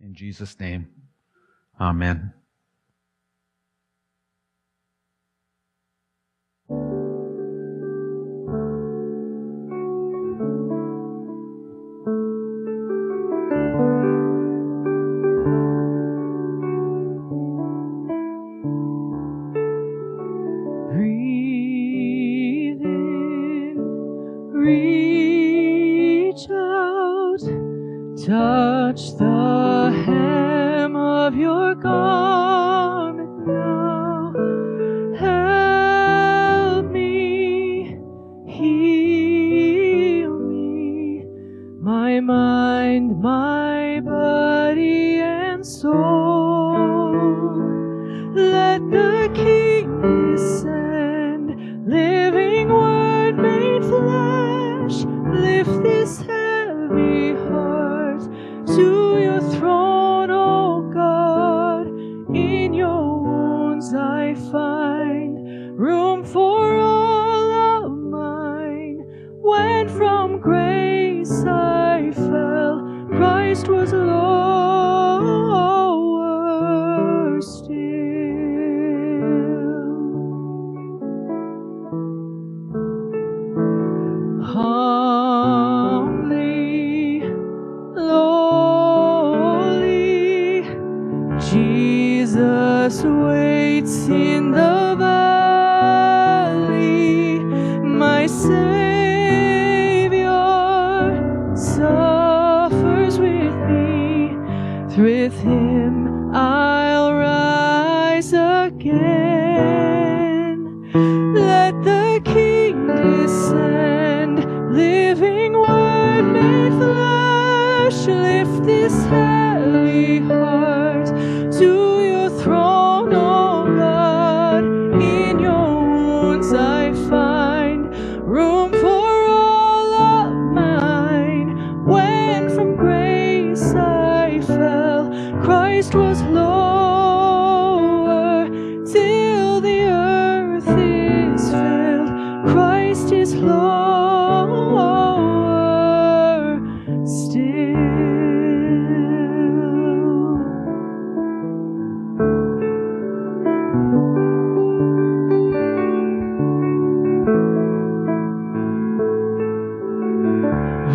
In Jesus' name, amen. Breathe in, reach out, touch the hem of your garment now. Help me, heal me, my mind, my body and soul. Let the King descend, living word made flesh. Lift this heavy heart to your throne, O God. In your wounds I find room for all of mine. When from grace I fell, Christ was lower still. Humbly, lowly, Jesus waits in the valley. My Savior suffers with me. With him I'll rise again. Let the King descend, living word made flesh. Lift this heavy heart to your throne, O God. In your wounds I find room for all of mine. When from grace I fell, Christ was lower till the earth is filled. Christ is lower still.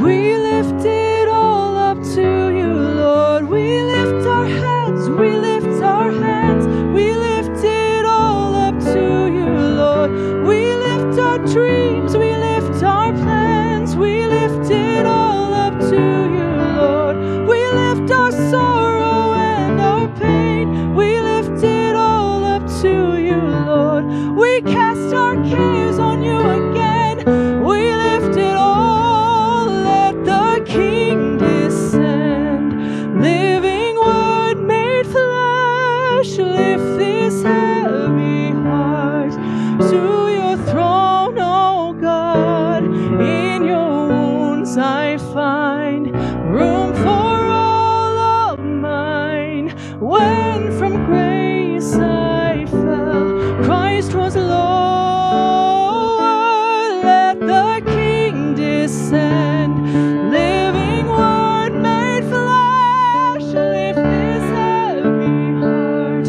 We lift it all up to you, Lord. We lift our hands, we lift our hands. We lift it all up to you, Lord. We lift our dreams, we lift our plans. We lift it all up to you, Lord. We lift our sorrow and our pain. We lift it all up to you, Lord. We cast our cares on you again. We lift it all. Let the King descend, living word made flesh. Lift this heavy heart to your throne, O God. In your wounds I find room for all of mine. When from grace I fell, Christ was lower. Let the King descend, living word made flesh. Lift this heavy heart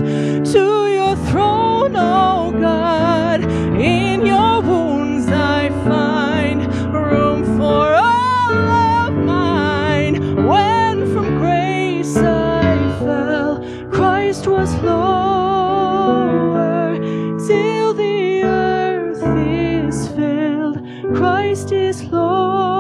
to your throne, O God. In your wounds I find room for all of mine. When from grace I fell, Christ was lower till the earth is filled. Christ is Lord.